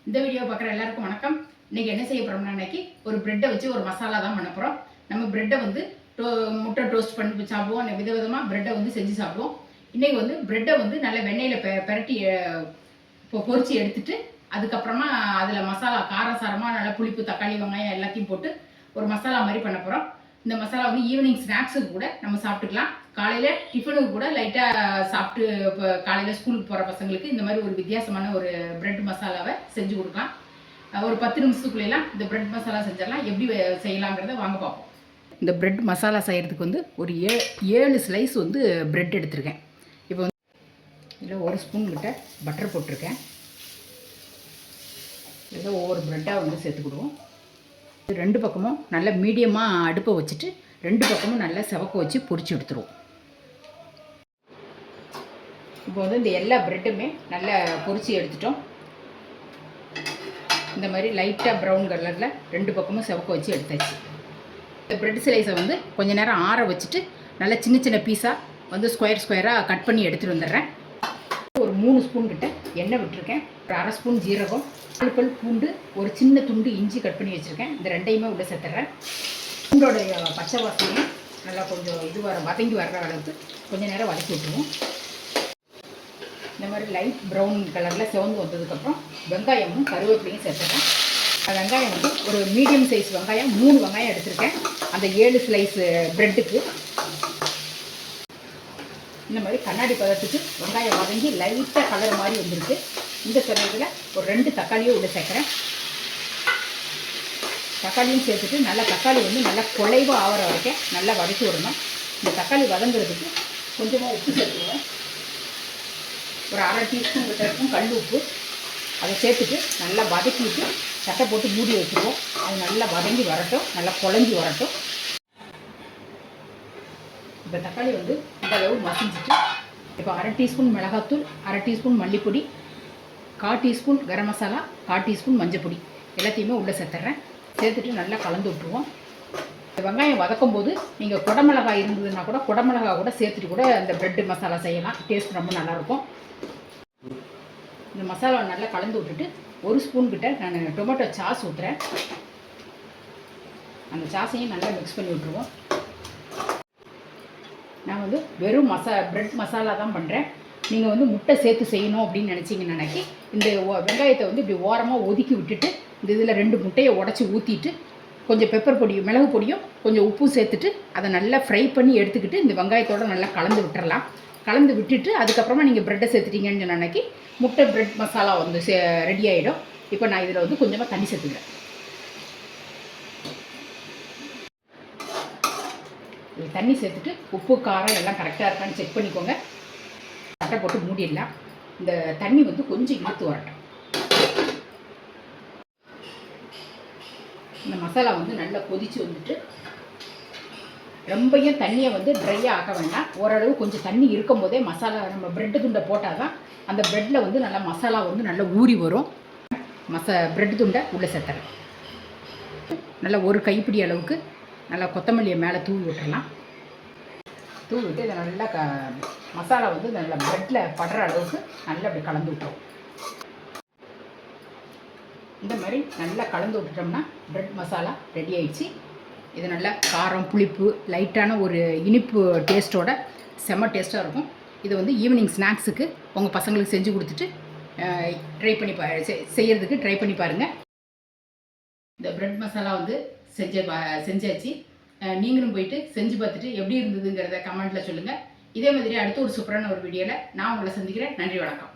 இந்த வீடியோ பார்க்குற எல்லாருக்கும் வணக்கம். இன்றைக்கி என்ன செய்ய போகிறோம்னா, இன்றைக்கி ஒரு ப்ரெட்டை வச்சு ஒரு மசாலா தான் பண்ண போகிறோம். நம்ம ப்ரெட்டை வந்து முட்டை டோஸ்ட் பண்ணி சாப்பிடுவோம், விதவிதமாக ப்ரெட்டை வந்து செஞ்சு சாப்பிடுவோம். இன்றைக்கி வந்து ப்ரெட்டை வந்து நல்ல வெண்ணெயில் பெரட்டி பொரிச்சு எடுத்துட்டு, அதுக்கப்புறமா அதில் மசாலா காரசாரமாக நல்லா புளிப்பு, தக்காளி, வெங்காயம் எல்லாத்தையும் போட்டு ஒரு மசாலா மாதிரி பண்ண போகிறோம். இந்த மசாலா வந்து ஈவினிங் ஸ்நாக்ஸுக்கு கூட நம்ம சாப்பிட்டுக்கலாம். காலையில் டிஃபனுக்கு கூட லைட்டாக சாப்பிட்டு இப்போ காலையில் ஸ்கூலுக்கு போகிற பசங்களுக்கு இந்த மாதிரி ஒரு வித்தியாசமான ஒரு ப்ரெட் மசாலாவை செஞ்சு கொடுக்கலாம். ஒரு 10 நிமிஷத்துக்குள்ளேலாம் இந்த ப்ரெட் மசாலா செஞ்சிடலாம். எப்படி செய்யலாங்கிறத வாங்க பார்ப்போம். இந்த ப்ரெட் மசாலா செய்கிறதுக்கு வந்து ஒரு 7 ஸ்லைஸ் வந்து ப்ரெட் எடுத்திருக்கேன். இப்போ வந்து இதில் 1 ஸ்பூன் கிட்ட பட்டர் போட்டிருக்கேன். இதில் ஒவ்வொரு ப்ரெட்டாக வந்து சேர்த்துக்கிடுவோம். 2 பக்கமும் நல்ல மீடியமாக அடுப்பை வச்சுட்டு 2 பக்கமும் நல்லா செவக்க வச்சு பொரிச்சு எடுத்துருவோம். இப்போ வந்து இந்த எல்லா ப்ரெட்டுமே நல்லா பொரிச்சு எடுத்துட்டோம். இந்த மாதிரி லைட்டாக ப்ரௌன் கலரில் 2 பக்கமும் செவக்க வச்சு எடுத்தாச்சு. இந்த ப்ரெட் ஸ்லைஸை வந்து கொஞ்சம் நேரம் ஆற வச்சுட்டு நல்லா சின்ன சின்ன பீஸாக வந்து ஸ்கொயராக கட் பண்ணி எடுத்துகிட்டு வந்துடுறேன். ஒரு 3 ஸ்பூன் கிட்ட எண்ணெய் விட்டுருக்கேன். ஒரு 1/2 ஸ்பூன் ஜீரகம், 4 பல் பூண்டு, ஒரு சின்ன துண்டு இஞ்சி கட் பண்ணி வச்சுருக்கேன். இந்த 2யுமே உள்ள சேர்த்துறேன். பூண்டோடைய பச்சை வாசனையை நல்லா கொஞ்சம் வதங்கி வர்ற அளவுக்கு கொஞ்சம் நேரம் வதக்கி விட்டுருவோம். இந்த மாதிரி லைட் ப்ரௌன் கலரில் சிவந்து வந்ததுக்கப்புறம் வெங்காயமும் கருவேப்பிலையும் சேர்த்துறேன். வெங்காயம் வந்து ஒரு மீடியம் சைஸ் வெங்காயம் 3 வெங்காயம் எடுத்திருக்கேன். அந்த 7 ஸ்லைஸ் ப்ரெட்டுக்கு இந்த மாதிரி கண்ணாடி பதத்துக்கு வெங்காயம் வதங்கி லைட்டாக கலர் மாதிரி வந்துருக்கு. இந்த சமயத்தில் ஒரு 2 தக்காளியும் உள்ள சேர்க்குறேன். தக்காளியும் சேர்த்துட்டு நல்லா தக்காளி வந்து நல்லா குழைவாக ஆகிற வரைக்கும் நல்லா வதக்கி விடணும். இந்த தக்காளி வதங்குறதுக்கு கொஞ்சமாக உப்பு சேர்த்துக்குவேன். ஒரு 1/2 டீஸ்பூன் கிட்ட இருக்கும் கல் உப்பு. அதை சேர்த்துட்டு நல்லா வதக்கிட்டு சட்டை போட்டு மூடி வச்சுருவோம். அது நல்லா வதங்கி வரட்டும், நல்லா குழஞ்சி வரட்டும். இப்போ தக்காளி வந்து இந்த அளவு மசிஞ்சிட்டு இப்போ 1/2 டீஸ்பூன் மிளகாத்தூள், 1/2 teaspoon மல்லிப்பொடி, 1/4 teaspoon garam masala, 1/4 teaspoon மஞ்சப்பொடி எல்லாத்தையுமே உள்ளே சேர்த்துட்றேன். சேர்த்துட்டு நல்லா கலந்து விட்டுருவோம். வெங்காயம் வதக்கும் போது நீங்கள் குடமிளகாய் இருந்ததுன்னா கூட குடமிளகாய் கூட சேர்த்துட்டு கூட இந்த ப்ரெட்டு மசாலா செய்யலாம். டேஸ்ட் ரொம்ப நல்லாயிருக்கும். இந்த மசாலாவை நல்லா கலந்து விட்டுட்டு 1 ஸ்பூன் கிட்ட நான் டொமேட்டோ சாஸ் ஊற்றுறேன். அந்த சாஸையும் நல்லா மிக்ஸ் பண்ணி விட்டுருவோம். நான் வந்து வெறும் ப்ரெட் மசாலா தான் பண்ணுறேன். நீங்கள் வந்து முட்டை சேர்த்து செய்யணும் அப்படின்னு நினச்சிங்கன்னாக்கி இந்த வெங்காயத்தை வந்து இப்படி ஓரமாக ஒதுக்கி விட்டுட்டு இந்த இதில் 2 முட்டையை உடச்சி ஊற்றிட்டு கொஞ்சம் பெப்பர் பொடியும் மிளகு பொடியும் கொஞ்சம் உப்பும் சேர்த்துட்டு அதை நல்லா ஃப்ரை பண்ணி எடுத்துக்கிட்டு இந்த வெங்காயத்தோடு நல்லா கலந்து விட்டுறலாம். கலந்து விட்டுட்டு அதுக்கப்புறமா நீங்கள் ப்ரெட்டை சேர்த்துட்டீங்கன்னு சொன்னாக்கி முட்டை ப்ரெட் மசாலா வந்து ரெடி ஆகிடும். இப்போ நான் இதில் வந்து கொஞ்சமாக தண்ணி சேர்த்துக்கிறேன். இது தண்ணி சேர்த்துட்டு உப்பு காரம் எல்லாம் கரெக்டாக இருக்கான்னு செக் பண்ணிக்கோங்க. சட்டை போட்டு மூடிடலாம். இந்த தண்ணி வந்து கொஞ்சம் இழுத்து வரட்டும். இந்த மசாலா வந்து நல்லா கொதித்து வந்துட்டு ரொம்பையும் தண்ணியை வந்து ட்ரையாக ஆக்க வேண்டாம். ஓரளவு கொஞ்சம் தண்ணி இருக்கும் போதே மசாலா நம்ம ப்ரெட்டு துண்டை போட்டால் தான் அந்த ப்ரெட்டில் வந்து நல்லா மசாலா வந்து நல்லா ஊறி வரும். ப்ரெட்டு துண்டை உள்ளே சேர்த்துறேன். நல்லா ஒரு கைப்பிடி அளவுக்கு நல்லா கொத்தமல்லியை மேலே தூவி விட்டுறலாம். தூவி விட்டு இதை நல்லா மசாலா வந்து நல்லா ப்ரெட்டில் படுற அளவுக்கு நல்லா அப்படி கலந்து விட்டுரும். இந்த மாதிரி நல்லா கலந்து விட்டுட்டோம்னா ப்ரெட் மசாலா ரெடி ஆயிடுச்சு. இது நல்லா காரம், புளிப்பு, லைட்டான ஒரு இனிப்பு டேஸ்ட்டோட செம்ம டேஸ்ட்டாக இருக்கும். இது வந்து ஈவினிங் ஸ்நாக்ஸுக்கு உங்கள் பசங்களுக்கு செஞ்சு கொடுத்துட்டு செய்கிறதுக்கு ட்ரை பண்ணி பாருங்கள். இந்த ப்ரெட் மசாலா வந்து செஞ்சாச்சு. நீங்களும் போயிட்டு செஞ்சு பார்த்துட்டு எப்படி இருந்ததுங்கிறத கமெண்ட்டில் சொல்லுங்கள். இதே மாதிரி அடுத்த ஒரு சூப்பரான ஒரு வீடியோவில் நான் உங்களை சந்திக்கிறேன். நன்றி, வணக்கம்.